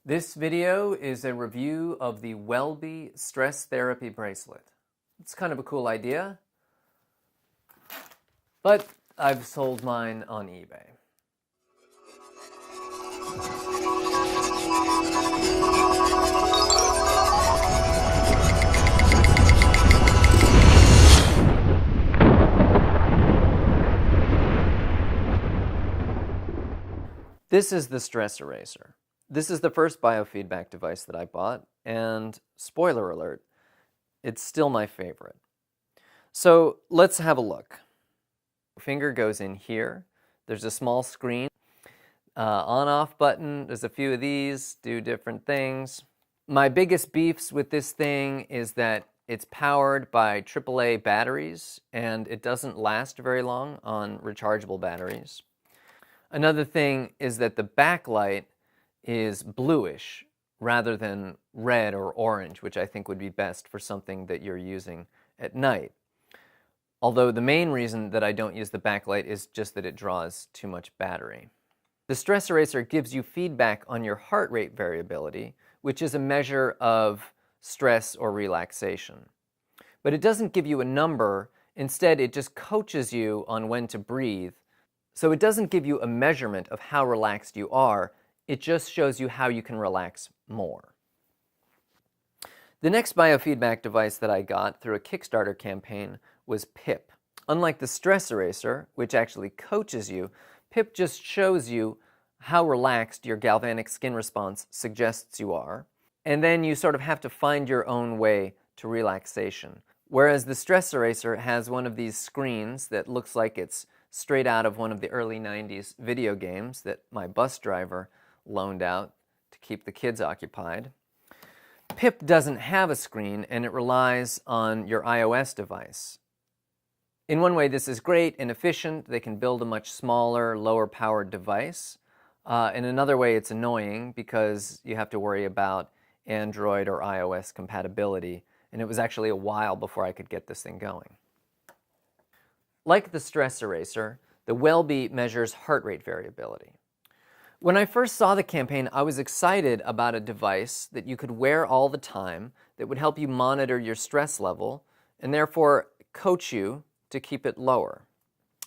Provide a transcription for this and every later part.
This video is a review of the WellBe Stress Therapy Bracelet. It's kind of a cool idea, but I've sold mine on eBay. This is the StressEraser. This is the first biofeedback device that I bought, and spoiler alert, it's still my favorite. So let's have a look. Finger goes in here. There's a small screen, on-off button. There's a few of these, do different things. My biggest beefs with this thing is that it's powered by AAA batteries, and it doesn't last very long on rechargeable batteries. Another thing is that the backlight is bluish rather than red or orange, which I think would be best for something that you're using at night. Although the main reason that I don't use the backlight is just that it draws too much battery. The StressEraser gives you feedback on your heart rate variability, which is a measure of stress or relaxation. But it doesn't give you a number. Instead, it just coaches you on when to breathe. So it doesn't give you a measurement of how relaxed you are, it just shows you how you can relax more. The next biofeedback device that I got through a Kickstarter campaign was PIP. Unlike the StressEraser, which actually coaches you, PIP just shows you how relaxed your galvanic skin response suggests you are, and then you sort of have to find your own way to relaxation. Whereas the StressEraser has one of these screens that looks like it's straight out of one of the early 90s video games that my bus driver loaned out to keep the kids occupied. PIP doesn't have a screen, and it relies on your iOS device. In one way, this is great and efficient. They can build a much smaller, lower-powered device. In another way, it's annoying because you have to worry about Android or iOS compatibility, and it was actually a while before I could get this thing going. Like the StressEraser, the WellBe measures heart rate variability. When I first saw the campaign, I was excited about a device that you could wear all the time that would help you monitor your stress level and therefore coach you to keep it lower.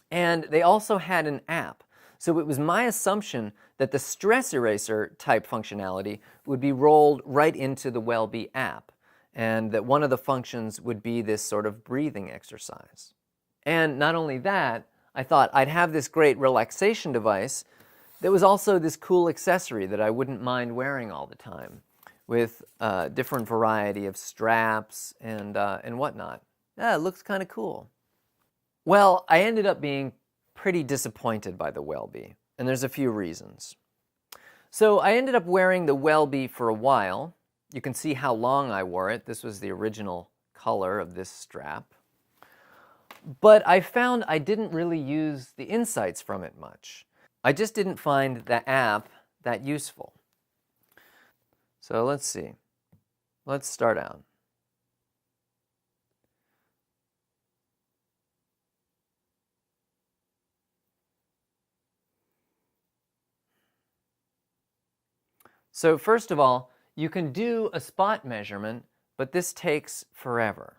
And they also had an app, so it was my assumption that the StressEraser type functionality would be rolled right into the WellBe app, and that one of the functions would be this sort of breathing exercise. And not only that, I thought I'd have this great relaxation device that was also this cool accessory that I wouldn't mind wearing all the time, with a different variety of straps and whatnot. Yeah, it looks kind of cool. Well, I ended up being pretty disappointed by the WellBe, and there's a few reasons. So I ended up wearing the WellBe for a while. You can see how long I wore it. This was the original color of this strap. But I found I didn't really use the insights from it much. I just didn't find the app that useful. So let's see. Let's start out. So first of all, you can do a spot measurement, but this takes forever.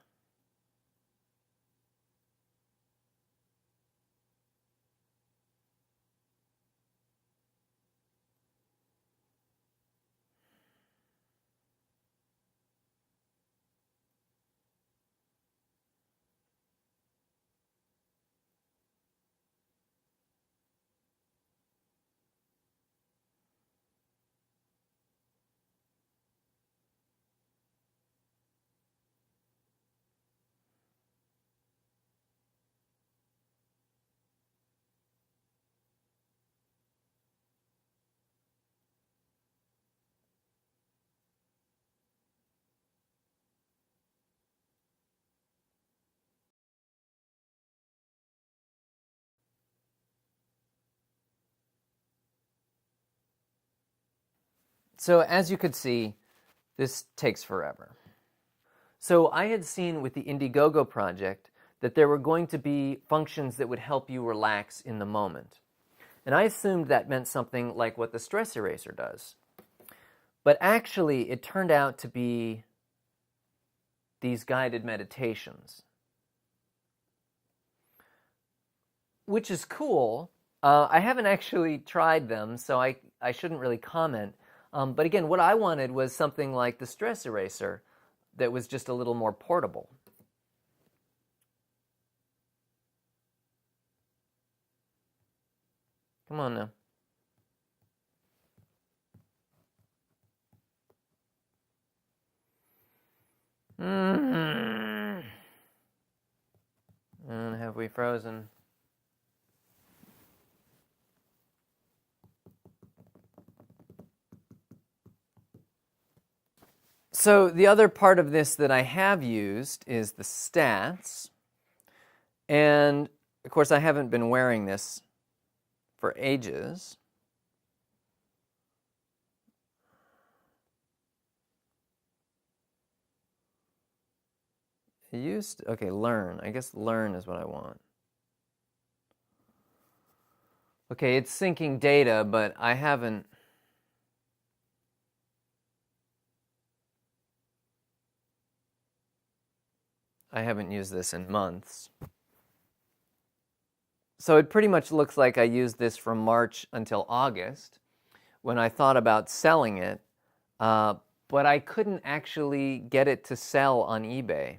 So as you could see, this takes forever. So I had seen with the Indiegogo project that there were going to be functions that would help you relax in the moment. And I assumed that meant something like what the StressEraser does. But actually, it turned out to be these guided meditations, which is cool. I haven't actually tried them, so I shouldn't really comment. But again, what I wanted was something like the StressEraser that was just a little more portable. Come on now. And have we frozen? So the other part of this that I have used is the stats. And of course, I haven't been wearing this for ages. Okay, learn. I guess learn is what I want. Okay, it's syncing data, but I haven't used this in months. So it pretty much looks like I used this from March until August when I thought about selling it, but I couldn't actually get it to sell on eBay.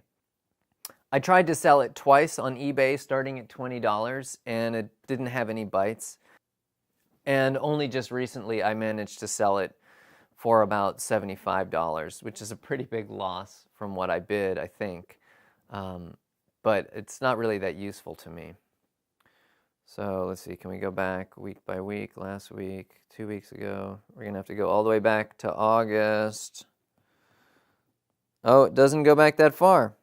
I tried to sell it twice on eBay starting at $20 and it didn't have any bites. And only just recently I managed to sell it for about $75, which is a pretty big loss from what I bid, I think. But it's not really that useful to me. So let's see, can we go back week by week, last week, 2 weeks ago? We're going to have to go all the way back to August. Oh, it doesn't go back that far.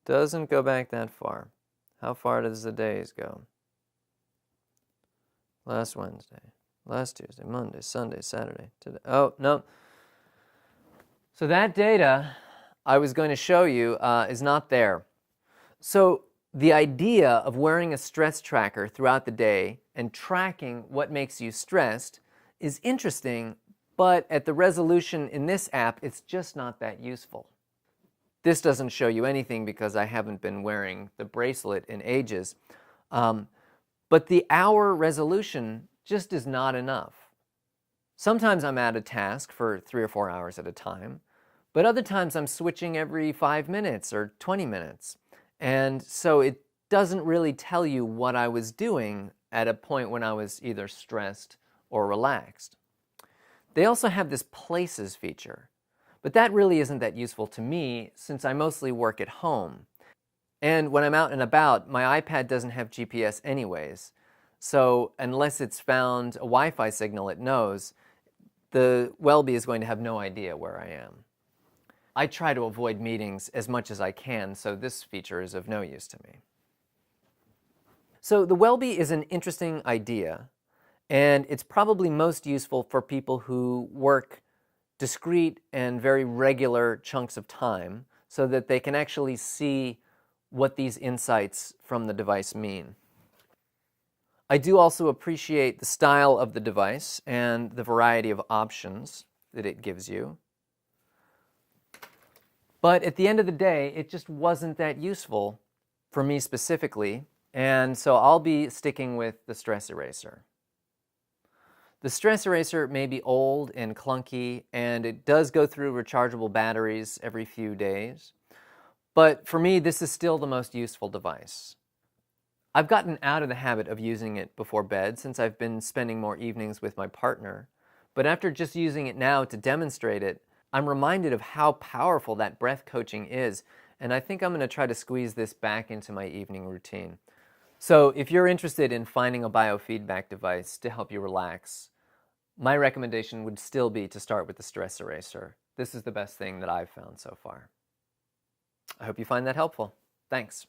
Doesn't go back that far. How far does the days go? Last Wednesday, last Tuesday, Monday, Sunday, Saturday, today. Oh, no. So that data I was going to show you is not there. So the idea of wearing a stress tracker throughout the day and tracking what makes you stressed is interesting, but at the resolution in this app, it's just not that useful. This doesn't show you anything because I haven't been wearing the bracelet in ages. But the hour resolution just is not enough. Sometimes I'm at a task for 3 or 4 hours at a time, but other times I'm switching every 5 minutes or 20 minutes. And so it doesn't really tell you what I was doing at a point when I was either stressed or relaxed. They also have this places feature, but that really isn't that useful to me since I mostly work at home. And when I'm out and about, my iPad doesn't have GPS anyways. So unless it's found a Wi-Fi signal it knows, the WellBe is going to have no idea where I am. I try to avoid meetings as much as I can, so this feature is of no use to me. So the WellBe is an interesting idea, and it's probably most useful for people who work discrete and very regular chunks of time so that they can actually see what these insights from the device mean. I do also appreciate the style of the device and the variety of options that it gives you. But at the end of the day, it just wasn't that useful for me specifically, and so I'll be sticking with the StressEraser. The StressEraser may be old and clunky, and it does go through rechargeable batteries every few days. But for me, this is still the most useful device. I've gotten out of the habit of using it before bed since I've been spending more evenings with my partner. But after just using it now to demonstrate it, I'm reminded of how powerful that breath coaching is, and I think I'm going to try to squeeze this back into my evening routine. So if you're interested in finding a biofeedback device to help you relax, my recommendation would still be to start with the StressEraser. This is the best thing that I've found so far. I hope you find that helpful. Thanks.